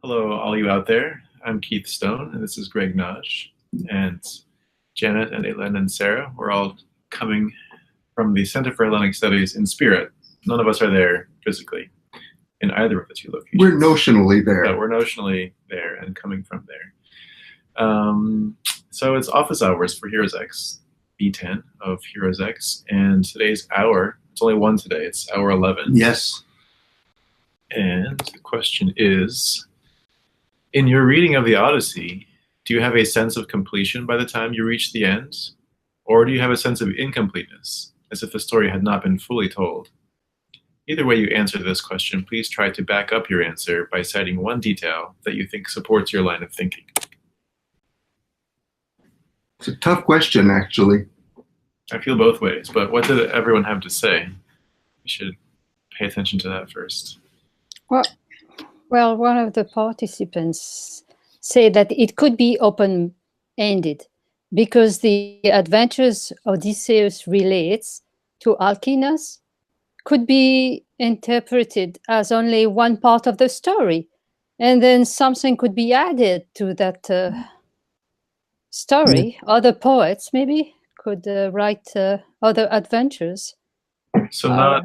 Hello, all you out there. I'm Keith Stone, and this is Greg Nagy. And Janet and Aileen and Sarah, we're all coming from the Center for Atlantic Studies in spirit. None of us are there physically in either of the two locations. We're notionally there. But we're notionally there and coming from there. So it's office hours for HeroesX, v10 of HeroesX. And today's hour, it's only one today, it's hour 11. Yes. And the question is, in your reading of the Odyssey, do you have a sense of completion by the time you reach the end? Or do you have a sense of incompleteness, as if the story had not been fully told? Either way you answer this question, please try to back up your answer by citing one detail that you think supports your line of thinking. It's a tough question, actually. I feel both ways, but what did everyone have to say? We should pay attention to that first. Well, one of the participants said that it could be open-ended because the adventures Odysseus relates to Alcinous could be interpreted as only one part of the story, and then something could be added to that story. Other poets maybe could write other adventures. So not...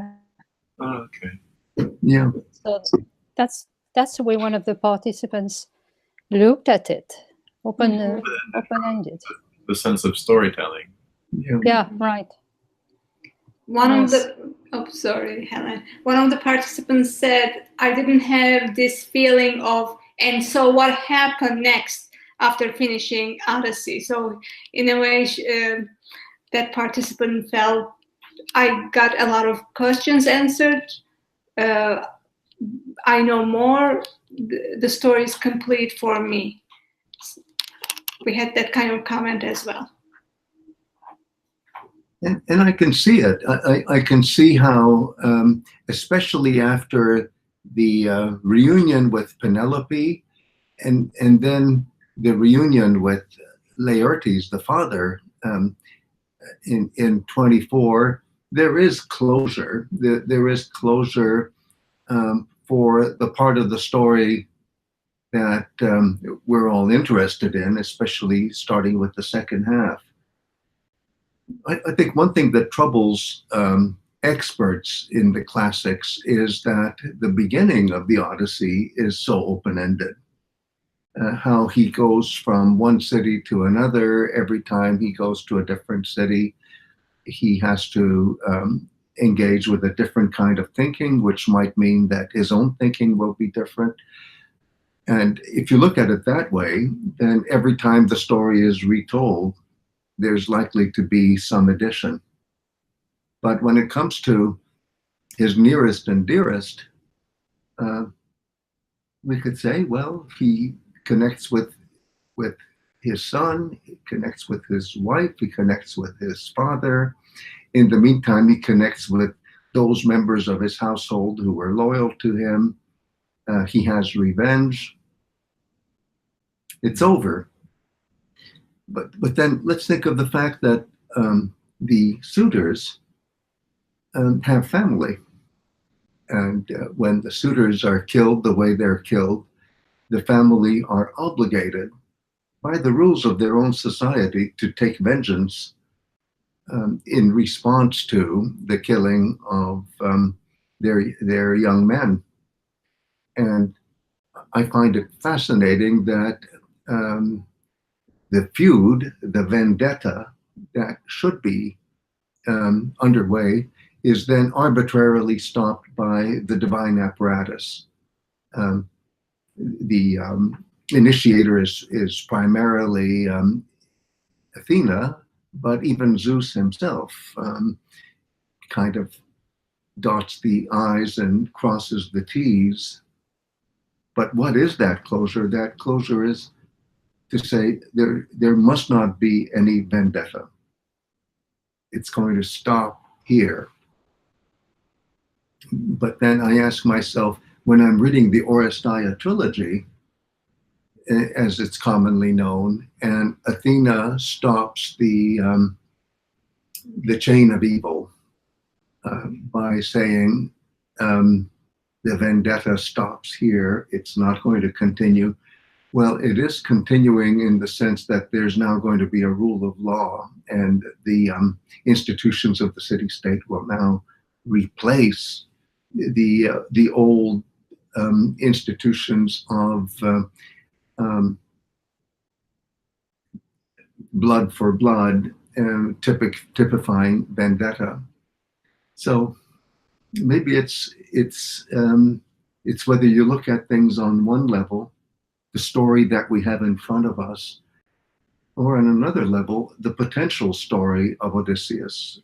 Oh, okay. Yeah. So that's the way one of the participants looked at it, open-ended. The sense of storytelling. Yeah, right. One of the, sorry, Helen. One of the participants said, I didn't have this feeling of, and so what happened next after finishing Odyssey? So in a way, that participant felt I got a lot of questions answered. I know more, the story is complete for me. We had that kind of comment as well. And I can see it. I can see how, especially after the reunion with Penelope and then the reunion with Laertes, the father, in 24, there is closure. There is closure for the part of the story that we're all interested in, especially starting with the second half. I think one thing that troubles experts in the classics is that the beginning of the Odyssey is so open-ended. How he goes from one city to another. Every time he goes to a different city, he has to engage with a different kind of thinking, which might mean that his own thinking will be different. And if you look at it that way, then every time the story is retold, there's likely to be some addition. But when it comes to his nearest and dearest, we could say, well, he connects with his son, he connects with his wife, he connects with his father. In the meantime, he connects with those members of his household who were loyal to him. He has revenge. It's over. But then let's think of the fact that the suitors have family. And when the suitors are killed the way they're killed, the family are obligated by the rules of their own society to take vengeance in response to the killing of their young men. And I find it fascinating that the feud, the vendetta that should be underway is then arbitrarily stopped by the divine apparatus. The initiator is primarily Athena, but even Zeus himself kind of dots the I's and crosses the T's. But what is that closure? That closure is to say there must not be any vendetta. It's going to stop here. But then I ask myself, when I'm reading the Oresteia trilogy, as it's commonly known, and Athena stops the chain of evil by saying, the vendetta stops here, it's not going to continue. Well, it is continuing in the sense that there's now going to be a rule of law, and the institutions of the city-state will now replace the old institutions of blood for blood, typifying vendetta. So maybe it's whether you look at things on one level, the story that we have in front of us, or on another level, the potential story of Odysseus,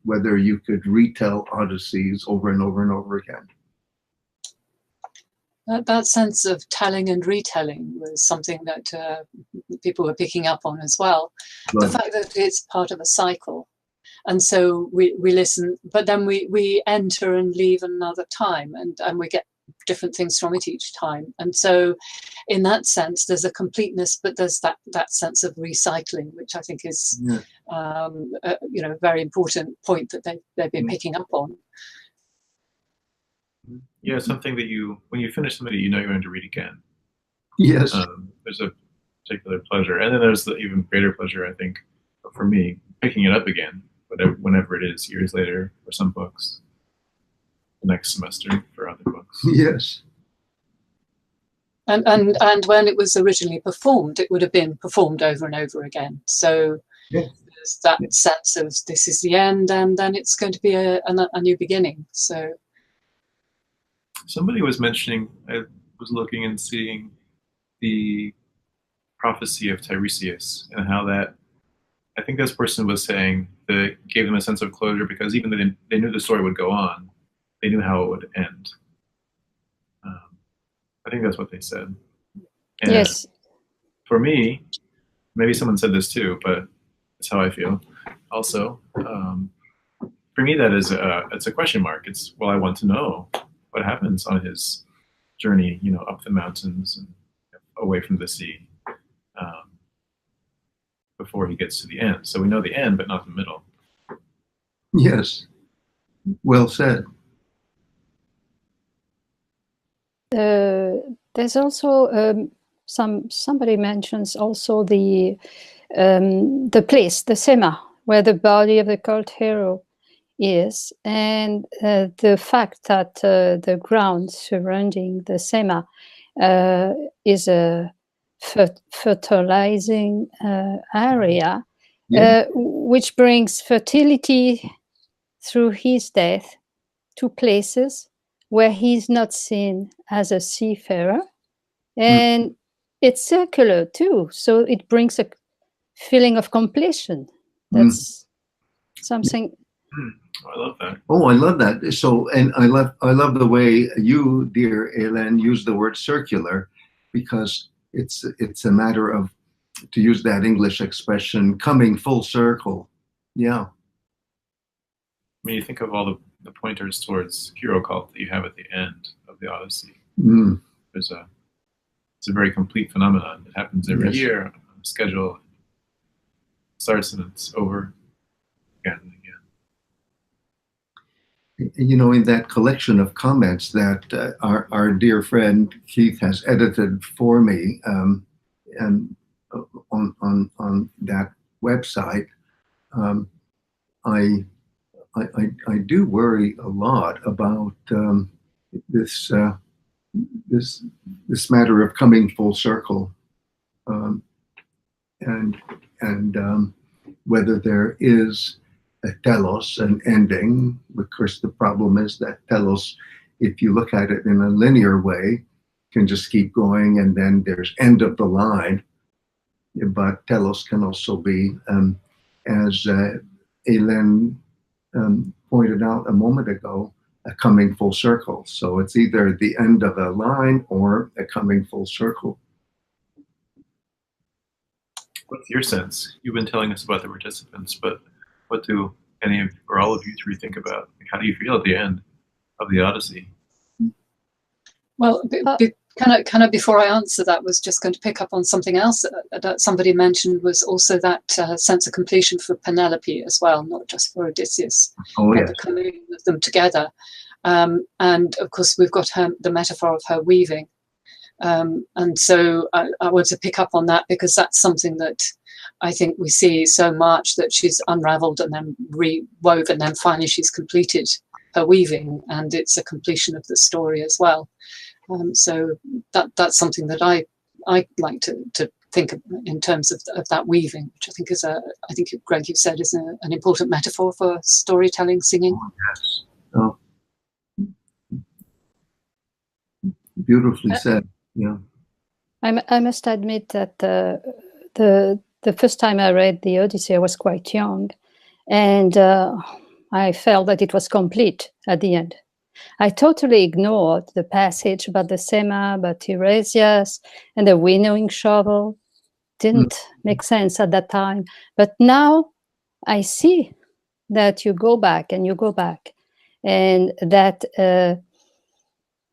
whether you could retell Odysseys over and over and over again. That sense of telling and retelling was something that people were picking up on as well. Right. The fact that it's part of a cycle. And so we listen, but then we enter and leave another time, and we get different things from it each time. And so in that sense, there's a completeness, but there's that sense of recycling, which I think is a very important point that they've been picking up on. Yeah, something that when you finish somebody, you know you're going to read again. Yes. There's a particular pleasure. And then there's the even greater pleasure, I think, for me, picking it up again, whenever it is, years later, for some books, the next semester for other books. Yes. And when it was originally performed, it would have been performed over and over again. So there's that sense of this is the end, and then it's going to be a new beginning. So somebody was mentioning, I was looking and seeing the prophecy of Teiresias, and how that, I think this person was saying that it gave them a sense of closure, because even though they knew the story would go on, they knew how it would end. I think that's what they said. And yes. For me, maybe someone said this too, but it's how I feel. Also, for me, that is it's a question mark. It's, well, I want to know what happens on his journey, up the mountains and away from the sea, before he gets to the end. So we know the end, but not the middle. Yes. Well said. There's also somebody mentions also the place, the sēma, where the body of the cult hero is, and the fact that the ground surrounding the sēma is a fertilizing area, which brings fertility through his death to places where he's not seen as a seafarer, and it's circular too, so it brings a feeling of completion. That's something. I love that. Oh, I love that. So, and I love the way you, dear Hélène, use the word circular, because it's a matter of, to use that English expression, coming full circle. Yeah. I mean, you think of all the pointers towards hero cult that you have at the end of the Odyssey. It's a very complete phenomenon. It happens every year on a schedule. It starts and it's over again and again. In that collection of comments that our dear friend Keith has edited for me, and on that website, I do worry a lot about this matter of coming full circle, and whether there is a telos, an ending. Of course, the problem is that telos, if you look at it in a linear way, can just keep going, and then there's end of the line. But telos can also be, as Hélène pointed out a moment ago, a coming full circle. So it's either the end of a line or a coming full circle. What's your sense? You've been telling us about the participants, but what do any of, or all of you three think about? How do you feel at the end of the Odyssey? Well, kind of before I answer that, was just going to pick up on something else that somebody mentioned, was also that sense of completion for Penelope as well, not just for Odysseus, Oh, but the coming of them together. And of course, we've got the metaphor of her weaving. And so I want to pick up on that, because that's something that I think we see so much, that she's unraveled and then rewoven, and then finally she's completed her weaving, and it's a completion of the story as well. So that's something that I like to think of in terms of that weaving, which I think is I think Greg, you've said, is an important metaphor for storytelling, singing. Oh, yes. Oh. Beautifully said. Yeah. I must admit that the first time I read the Odyssey, I was quite young, and I felt that it was complete at the end. I totally ignored the passage about the sēma, about Teiresias, and the winnowing shovel. Didn't make sense at that time. But now I see that you go back and you go back, and that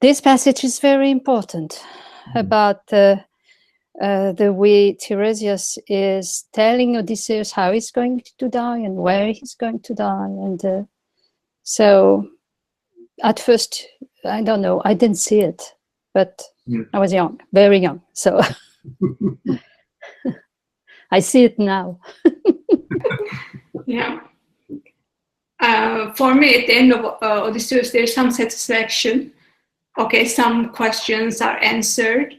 this passage is very important about the way Teiresias is telling Odysseus how he's going to die and where he's going to die. And so at first, I don't know, I didn't see it, but I was young, very young. So I see it now. Yeah. For me, at the end of Odysseus, there's some satisfaction. Okay, some questions are answered,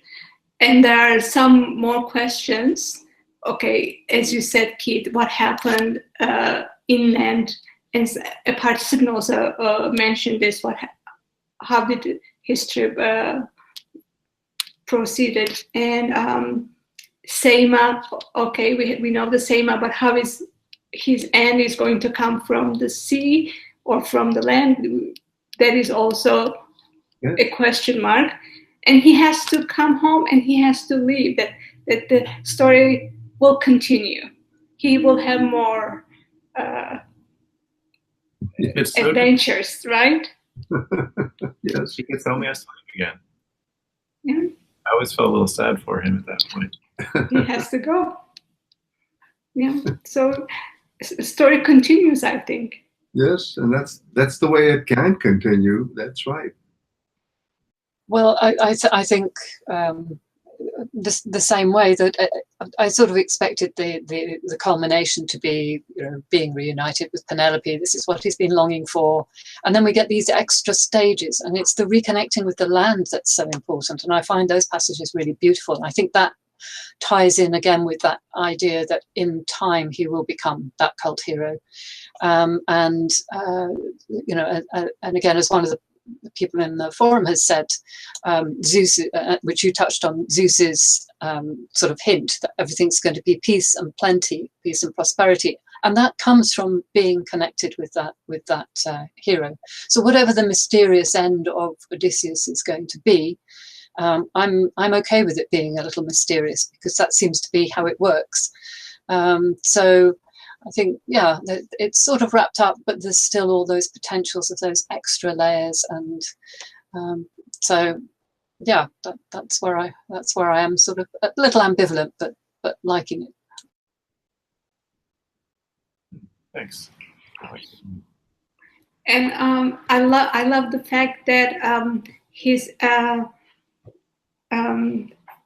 and there are some more questions. Okay, as you said, Keith, what happened inland? And a participant also mentioned this. How did history proceeded? And sēma. Okay, we know the sēma, but how is his end is going to come from the sea or from the land? That is also a question mark. And he has to come home and he has to leave. That the story will continue. He will have more adventures, so right? Yes, he gets home, he has to leave again. Yeah. I always felt a little sad for him at that point. He has to go. Yeah. So the story continues, I think. Yes, and that's the way it can continue. That's right. Well, I think the same way that I sort of expected the culmination to be, being reunited with Penelope. This is what he's been longing for, and then we get these extra stages, and it's the reconnecting with the land that's so important. And I find those passages really beautiful. And I think that ties in again with that idea that in time he will become that cult hero, and again, as one of the people in the forum has said, Zeus, which you touched on, Zeus's sort of hint that everything's going to be peace and plenty, peace and prosperity, and that comes from being connected with that hero. So whatever the mysterious end of Odysseus is going to be, I'm okay with it being a little mysterious, because that seems to be how it works. So I think, yeah, it's sort of wrapped up, but there's still all those potentials of those extra layers, and so yeah, that's where I am, sort of a little ambivalent, but liking it. Thanks. And I love the fact that his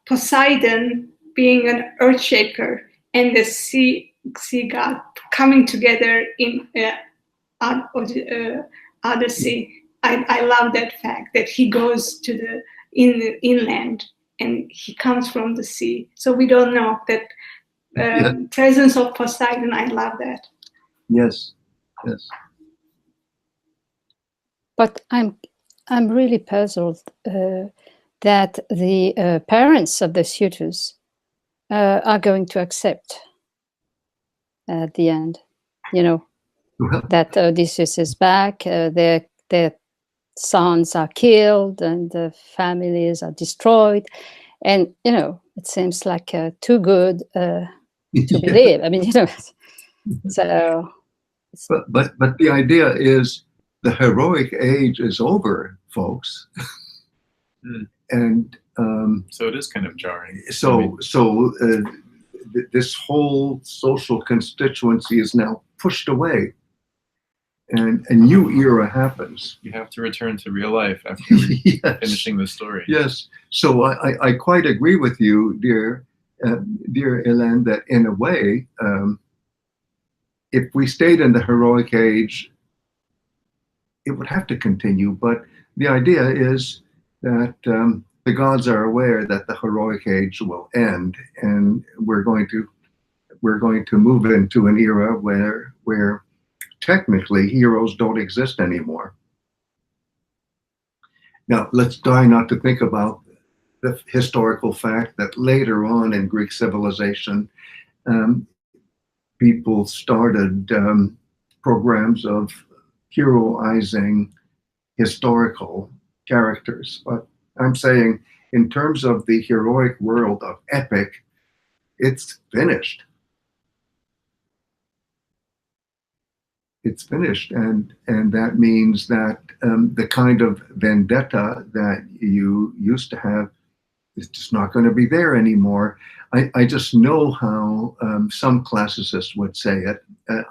Poseidon being an earth shaker and the sea god coming together in Odyssey. I love that fact that he goes to the inland and he comes from the sea. So we don't know that presence of Poseidon. I love that. Yes, yes. But I'm really puzzled that the parents of the suitors are going to accept at the end, that Odysseus is back, their sons are killed and the families are destroyed, and it seems like too good to believe. I mean, so. But the idea is the heroic age is over, folks, and so it is kind of jarring. So this whole social constituency is now pushed away. and a new era happens. You have to return to real life after Yes. finishing the story. Yes. So I quite agree with you, dear Hélène, that in a way, if we stayed in the heroic age, it would have to continue. But the idea is that the gods are aware that the heroic age will end, and we're going to move into an era where technically heroes don't exist anymore. Now, let's try not to think about the historical fact that later on in Greek civilization, people started programs of heroizing historical characters. But I'm saying, in terms of the heroic world of epic, it's finished. It's finished, and that means that the kind of vendetta that you used to have is just not going to be there anymore. I just know how some classicists would say it.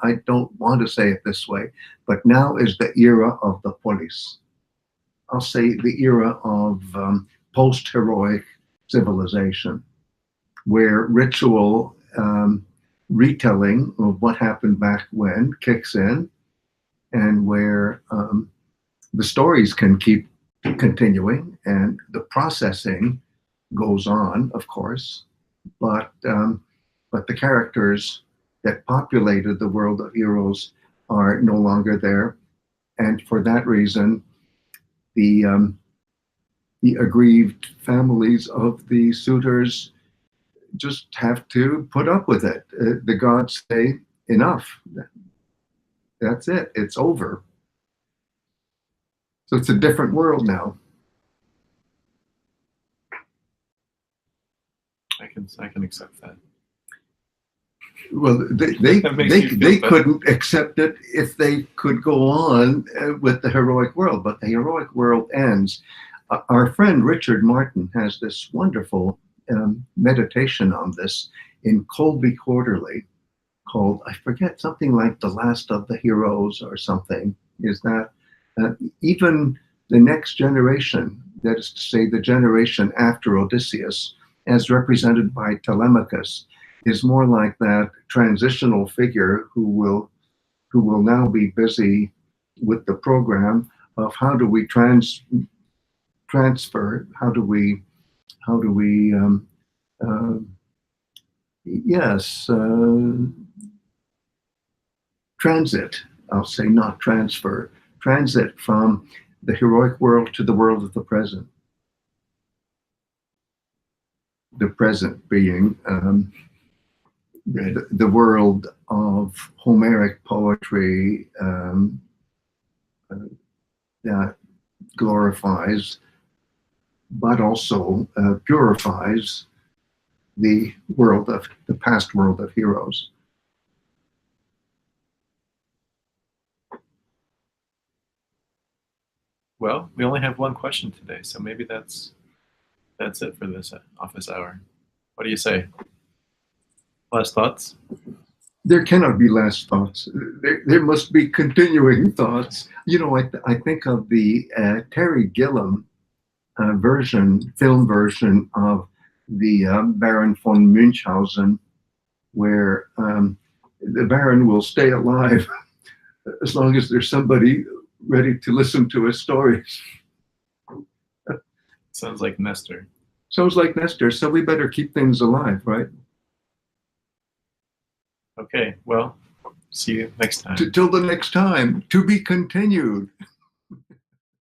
I don't want to say it this way, but now is the era of the polis. I'll say the era of post-heroic civilization, where ritual retelling of what happened back when kicks in, and where the stories can keep continuing and the processing goes on, of course, but the characters that populated the world of heroes are no longer there, and for that reason, the aggrieved families of the suitors just have to put up with it. The gods say, enough. That's it. It's over. So it's a different world now. I can accept that. Well, they couldn't accept it if they could go on with the heroic world, but the heroic world ends. Our friend Richard Martin has this wonderful meditation on this in Colby Quarterly called, I forget, something like The Last of the Heroes or something, is that even the next generation, that is to say the generation after Odysseus, as represented by Telemachus, is more like that transitional figure who will now be busy with the program of how do we transfer, how do we transit, I'll say, not transfer, transit from the heroic world to the world of the present. The present being the world of Homeric poetry that glorifies, but also purifies the world of the past world of heroes. Well, we only have one question today, so maybe that's it for this office hour. What do you say? Last thoughts? There cannot be last thoughts. There must be continuing thoughts. You know, I think of the Terry Gilliam film version of the Baron von Munchausen, where the Baron will stay alive as long as there's somebody ready to listen to his stories. Sounds like Nestor. Sounds like Nestor, so we better keep things alive, right? Okay, well, see you next time. Till the next time, to be continued.